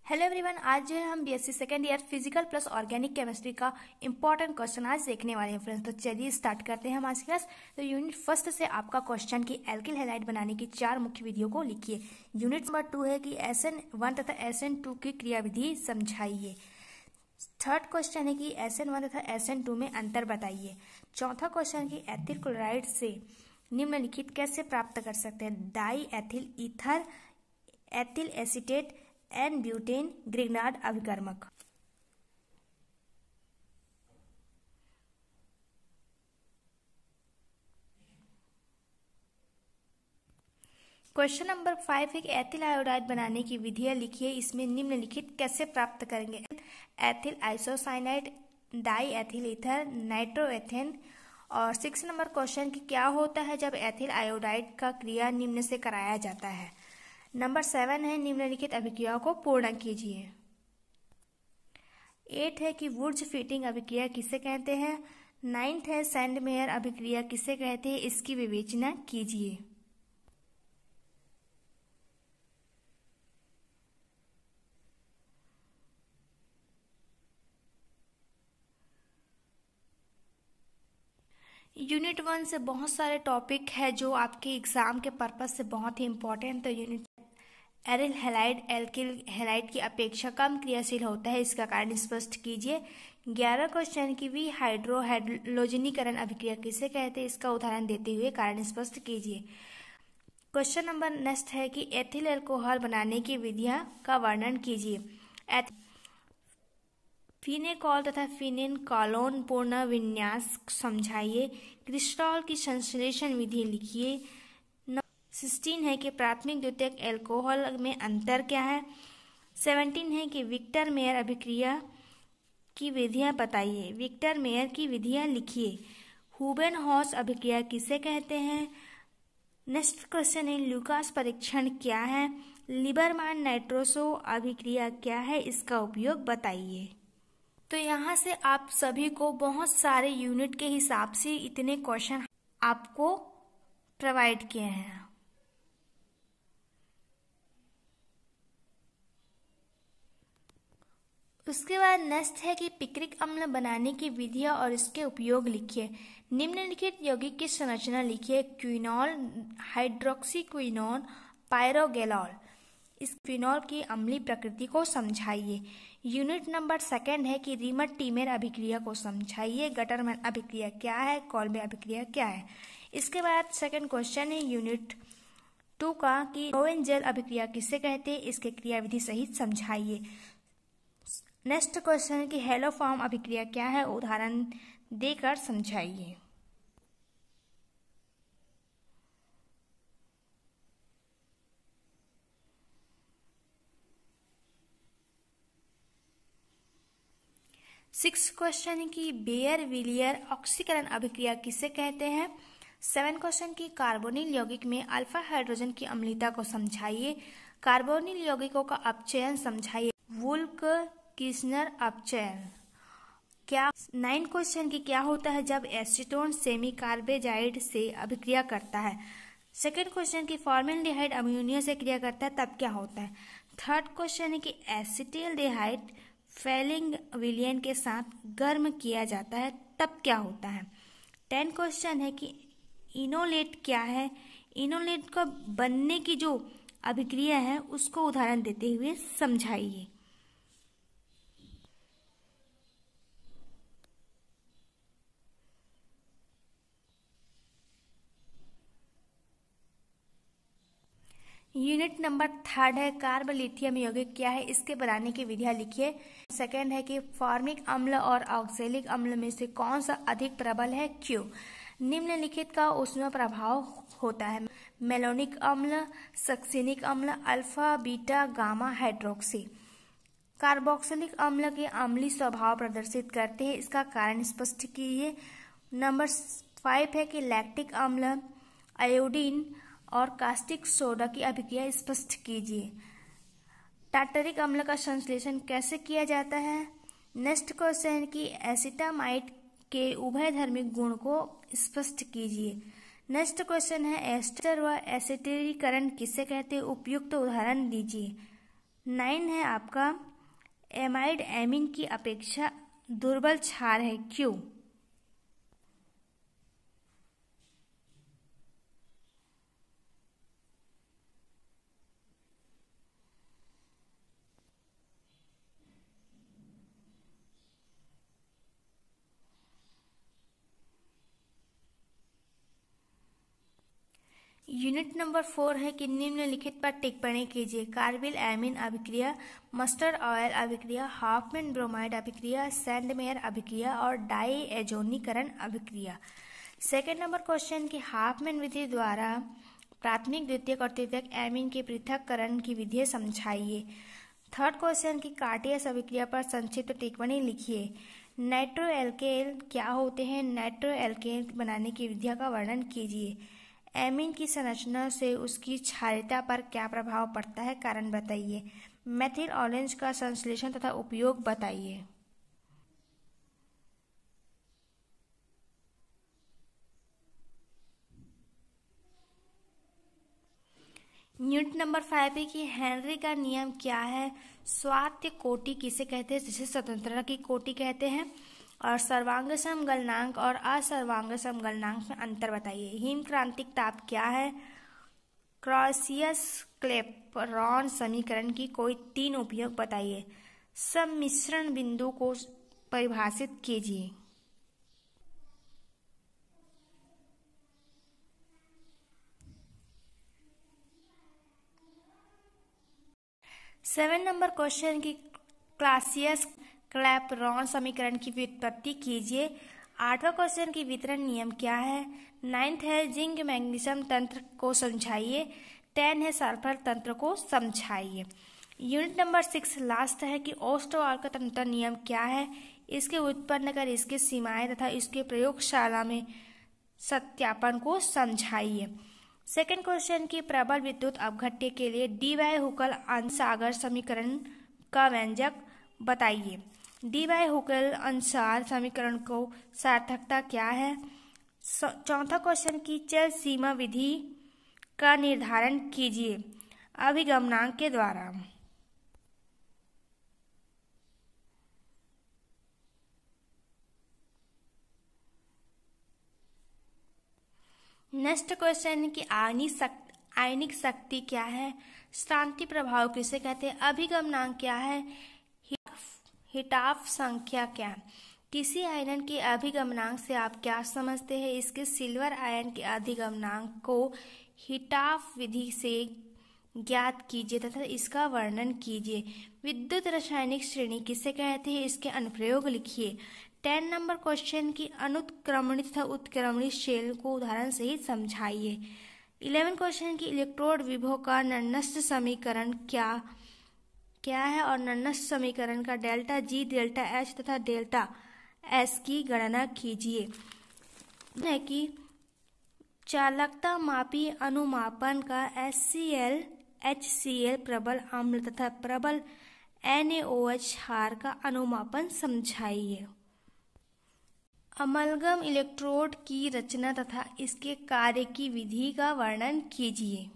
Hello everyone, आज जो है हम BSc second year physical plus organic chemistry का इंपॉर्टेंट क्वेश्चन आज देखने वाले हैं फ्रेंड्स। तो चलिए स्टार्ट करते हैं हम आज क्लास। तो यूनिट फर्स्ट से आपका क्वेश्चन की एल्किल हैलाइड बनाने की 4 मुख्य विधियों को लिखिए। यूनिट नंबर 2 है कि SN1 तथा SN2 की क्रियाविधि समझाइए। थर्ड क्वेश्चन है कि SN1 तथा SN2 में अंतर बताइए। चौथा क्वेश्चन है कि एथिल क्लोराइड से निम्नलिखित कैसे प्राप्त कर सकते हैं। Diethyl ether, ethyl acetate N butane Grignard अभिकर्मक। क्वेश्चन नंबर 5 है कि एथिल आयोडाइड बनाने की विधियां लिखिए। इसमें निम्नलिखित कैसे प्राप्त करेंगे। Ethyl isocyanide, diethyl ether, nitroethane. और 6 नंबर क्वेश्चन की क्या होता है जब एथिल आयोडाइड का क्रिया निम्न से कराया जाता है। नंबर 7 है निम्नलिखित अभिक्रियाओं को पूर्ण कीजिए। 8 है कि वुर्ज फिटिंग अभिक्रिया किसे कहते हैं। 9 है सैंडमेयर अभिक्रिया किसे कहते हैं, इसकी विवेचना कीजिए। यूनिट 1 से बहुत सारे टॉपिक है जो आपके एग्जाम के पर्पज से बहुत ही इंपॉर्टेंट। तो unit aryl halide alkyl halide की अपेक्षा कम क्रियाशील होता है, इसका कारण स्पष्ट कीजिए। 11 क्वेश्चन की भी हाइड्रोलोजनीकरण अभिक्रिया किसे कहते हैं, इसका उदाहरण देते हुए कारण स्पष्ट कीजिए। क्वेश्चन नंबर नेक्स्ट है कि एथिल अल्कोहल बनाने की विधियां का वर्णन कीजिए। फिनेकॉल तथा फिनेनकॉलोन पूर्ण विन्यास समझाइए। क्रिस्टॉल की संश्लेषण विधि लिखिए। 16 है कि प्राथमिक द्वितीयक एल्कोहल में अंतर क्या है। 17 है कि विक्टर मेयर अभिक्रिया की विधियां बताइए। विक्टर मेयर की विधियां लिखिए। हुबेनहॉस अभिक्रिया किसे कहते हैं। नेक्स्ट क्वेश्चन है लुकास परीक्षण क्या है। लिबरमान नाइट्रोसो अभिक्रिया क्या है, इसका उपयोग बताइए। तो यहाँ से आप सभी को बहुत सारे यूनिट के हिसाब से इतने क्वेश्चन आपको प्रोवाइड किए हैं। उसके बाद नेक्स्ट है कि पिक्रिक अम्ल बनाने की विधियां और इसके उपयोग लिखिए। निम्नलिखित यौगिक की संरचना लिखिए। Quinol, hydroxy quinone, pyrogallol. इस क्विनॉल की अम्लीय प्रकृति को समझाइए। यूनिट नंबर 2 है कि रीमर टीमेर अभिक्रिया को समझाइए। गटरमैन अभिक्रिया क्या है, कॉल्बे अभिक्रिया क्या है। इसके बाद सेकंड क्वेश्चन है यूनिट 2 का कि रोवेंजेल अभिक्रिया किसे कहते हैं, इसके क्रियाविधि सहित समझाइए। नेक्स्ट क्वेश्चन है कि हेलोफॉर्म अभिक्रिया क्या है, उदाहरण देकर समझाइए। सिक्स क्वेश्चन की बेयर विलियर ऑक्सीकरण अभिक्रिया किसे कहते हैं। 7 क्वेश्चन की कार्बोनिल यौगिक में अल्फा हाइड्रोजन की अम्लीयता को समझाइए। कार्बोनिल यौगिकों का अपचयन समझाइए। वुल्क किस्नर अपचयन क्या। 9 क्वेश्चन की क्या होता है जब एसीटोन सेमी कार्बेजाइड से अभिक्रिया करता है। सेकेंड क्वेश्चन की फॉर्मेल्डिहाइड अमोनिया से क्रिया करता है तब क्या होता है। थर्ड क्वेश्चन है कि एसिटिल्डिहाइड फैलिंग विलियन के साथ गर्म किया जाता है तब क्या होता है। 10 क्वेश्चन है कि इनोलेट क्या है। इनोलेट का बनने की जो अभिक्रिया है उसको उदाहरण देते हुए समझाइए। यूनिट नंबर 3 है कार्ब लिथियम यौगिक क्या है, इसके बनाने की विधियां लिखिए। सेकंड है कि फॉर्मिक अम्ल और ऑक्सैलिक अम्ल में से कौन सा अधिक प्रबल है, क्यों। निम्नलिखित का ऊष्मा प्रभाव होता है। मेलोनिक अम्ल, सक्सिनिक अम्ल, alpha beta gamma hydroxy. Carboxylic अम्ल के अम्लीय स्वभाव प्रदर्शित करते हैं, इसका कारण स्पष्ट कीजिए। नंबर 5 है कि लैक्टिक अम्ल, आयोडीन और कास्टिक सोडा की अभिक्रिया स्पष्ट कीजिए। टार्टरिक अम्ल का संश्लेषण कैसे किया जाता है। नेक्स्ट क्वेश्चन है कि एसिटामाइड के उभयधर्मी गुण को स्पष्ट कीजिए। नेक्स्ट क्वेश्चन है एस्टर व एसिटिलीकरण किसे कहते हैं, उपयुक्त उदाहरण दीजिए। 9 है आपका एमाइड एमीन की अपेक्षा दुर्बल क्षार है, क्यों? यूनिट नंबर 4 है कि निम्नलिखित पर टिप्पणी कीजिए। कार्बिल एमीन अभिक्रिया, मस्टर्ड ऑयल अभिक्रिया, हॉफमैन ब्रोमाइड अभिक्रिया, सैंडमेयर अभिक्रिया और डाई एजोनीकरण अभिक्रिया। सेकेंड नंबर क्वेश्चन की हॉफमैन विधि द्वारा प्राथमिक, द्वितीयक और तृतीयक एमीन के पृथक्करण की विधि समझाइए। थर्ड क्वेश्चन की कार्टियस अभिक्रिया पर संक्षिप्त टिप्पणी लिखिए। नाइट्रो एल्केन क्या होते हैं? नाइट्रो एल्केन बनाने की विधिया का वर्णन कीजिए। एमीन की संरचना से उसकी क्षारीयता पर क्या प्रभाव पड़ता है, कारण बताइए। मेथिल ऑरेंज का संश्लेषण तथा उपयोग बताइए। यूनिट नंबर 5 है कि हेनरी का नियम क्या है? स्वात्य कोटि किसे कहते हैं, जिसे स्वतंत्रता की कोटि कहते हैं। और सर्वांग समगलनांक और असर्वांग समगलनांक में अंतर बताइए। हिम क्रांतिक ताप क्या है? क्लॉसियस क्लेपेरॉन समीकरण की कोई 3 उपयोग बताइए। सम्मिश्रण बिंदु को परिभाषित कीजिए। सेवन नंबर क्वेश्चन की क्लॉसियस क्लेपेरॉन समीकरण की व्युत्पत्ति कीजिए। आठवां क्वेश्चन की वितरण नियम क्या है? 9th है जिंक मैग्नीशियम तंत्र को समझाइए। 10 है सल्फर तंत्र को समझाइए। यूनिट नंबर 6 लास्ट है कि ओस्टवाल का तंत्र नियम क्या है? इसके उत्पन्न कर इसके सीमाएं तथा इसके प्रयोगशाला में सत्यापन को समझाइए। सेकेंड क्वेश्चन की प्रबल विद्युत अपघट्य के लिए डी वाई हुकल अंसागर समीकरण का व्यंजक बताइए। डी वाई हुकल अंसार समीकरण को सार्थकता क्या है? चौथा क्वेश्चन की चल सीमा विधि का निर्धारण कीजिए अभिगमनांक के द्वारा। नेक्स्ट क्वेश्चन की आयनिक शक्ति क्या है? शांति प्रभाव किसे कहते हैं? अभिगमनांक क्या है? हिटाफ संख्या क्या? किसी आयन के अभिगमनांक से आप क्या समझते हैं? इसके सिल्वर आयन के अभिगमनांक को हिटाफ विधि से ज्ञात कीजिए तथा इसका वर्णन कीजिए। विद्युत रासायनिक श्रेणी किसे कहते हैं? इसके अनुप्रयोग लिखिए। 10 नंबर क्वेश्चन की अनुत्क्रमणी तथा उत्क्रमणी शेल को उदाहरण सहित समझाइए। 11 क्वेश्चन की इलेक्ट्रोड विभव का नन्नस्त समीकरण क्या है और नन्नस्त समीकरण का डेल्टा जी, डेल्टा एच तथा डेल्टा एस की गणना कीजिए। है कि चालकता मापी अनुमापन का HCl, HCl प्रबल अम्ल तथा प्रबल NaOH क्षार का अनुमापन समझाइए। अमलगम इलेक्ट्रोड की रचना तथा इसके कार्य की विधि का वर्णन कीजिए।